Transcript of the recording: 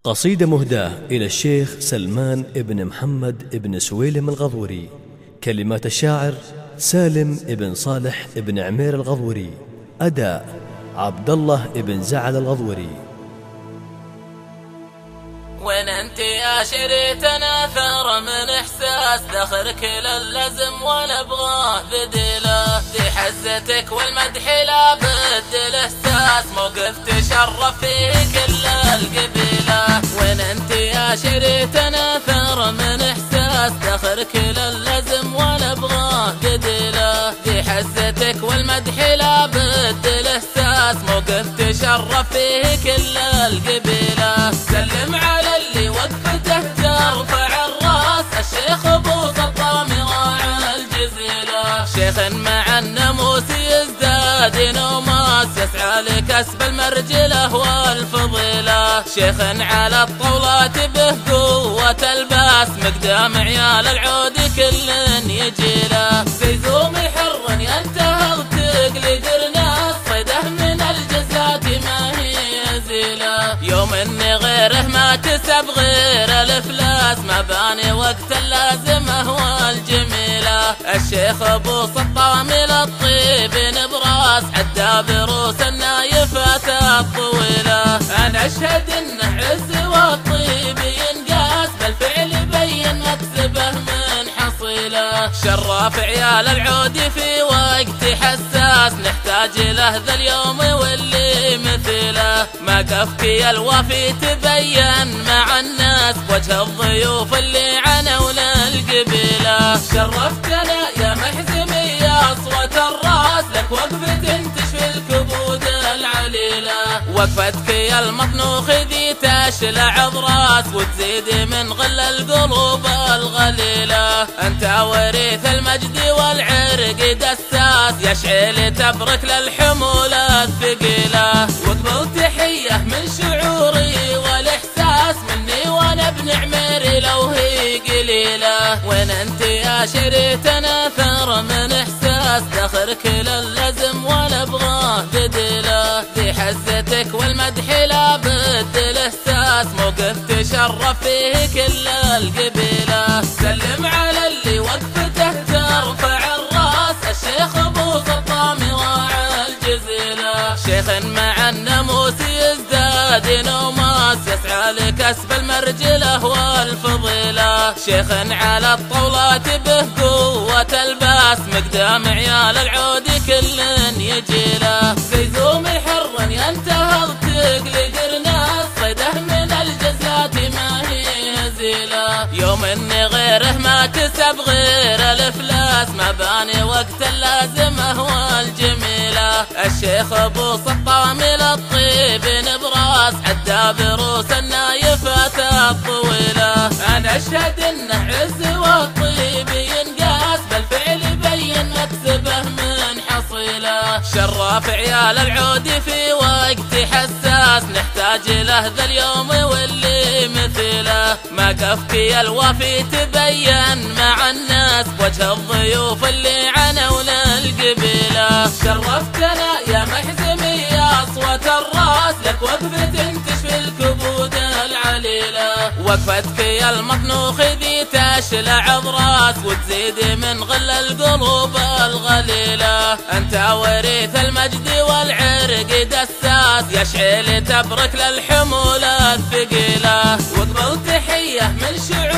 قصيدة مهداة إلى الشيخ سلمان ابن محمد ابن سويلم الغضوري. كلمات الشاعر سالم ابن صالح ابن عمير الغضوري. أداء عبد الله ابن زعل الغضوري. وين انت يا شريتنا ثار من احساس دخل كل اللزم ولا ابغاه بديله، دي حزتك والمدح لا بد الاحساس موقف تشرف فيه كل القبيله. وين انت يا شريتنا ثار من احساس دخل كل اللزم ولا ابغاه بديله، دي حزتك والمدح لا بد الاحساس موقف تشرف فيه كل القبيله. سلم على اللي وقفته ترفع الراس الشيخ ابو سطام راعى الجزيله، شيخ مع الناموس يزداد نوماس يسعى لكسب المرجله والفضيله، شيخ على الطاولات به قوه الباس مقدام عيال العود كل يجيله، زيزوم حر ينتهى وتقلد الناس صيده من الجزات ما هي زيله، يوم اني غيره ما تسب غير الافلاس ما باني وقت اللازمه والجميله، الشيخ ابو سطام للطيب نبراس عدى بروس النايفات الطويله، انا اشهد انه عز والطيب ينقاس بالفعل بين مكسبه من حصيله، شراف عيال العود في وقت حساس نحتاج له ذا اليوم واللي مثله، موقفك يا الوفي تبين مع الناس بوجه الضيوف اللي عنوا للقبيله، شرفتنا يا محزمي يا اصوة الراس لك وقفة تشفي الكبود العليله، وقفتك يا المطنوخ ذي تشلع الراس وتزيد من غل القلوب الغليله، انت وريث المجد والعرق دساس يشعل تبرك للحمول الثقيله، وقبل تحيه من شعوري والاحساس مني وانا ابن عميري لو هي قليله، وين انت يا شريتنا ثار من احساس دخل كل اللزم ولا ابغاه بديله، دي حزتك والمدح لا بد الاحساس موقف تشرف فيه كل القبيله، سلم على اللي وقفته ترفع الراس الشيخ ابو سطام راعى الجزيله، شيخ مع الناموس يزداد نوماس يسعى لكسب المرجله والفضيله، شيخ على الطاولات به قوه الباس مقدام عيال العود كل يجيله، زيزوم حر ينتهى وتقلد الناس صيده من الجزات ما هي زيله، يوم اني غيره ما تسب غير الافلاس ما باني وقت اللازمه والجميله، الشيخ ابو سطام للطيب نبراس عدى بروس النايفات الطويله، انا اشهد انه عز والطيب ينقاس بالفعل بين مكسبه من حصيله، شراف عيال العود في وقت حساس نحتاج له ذا اليوم واللي مثله، موقفك يا الوفي تبين مع الناس بوجه الضيوف اللي عنوا للقبيله، شرفتنا يا محزمي يا اصوة الراس لك وقفة تشفي الكبود العليله، وقفتك يا المطنوخ ذي تشلع الراس وتزيد من غل القلوب الغليله، انت وريث المجد والعرق دساس يشعل تبرك للحمول الثقيله، وقبل تحيه من شعور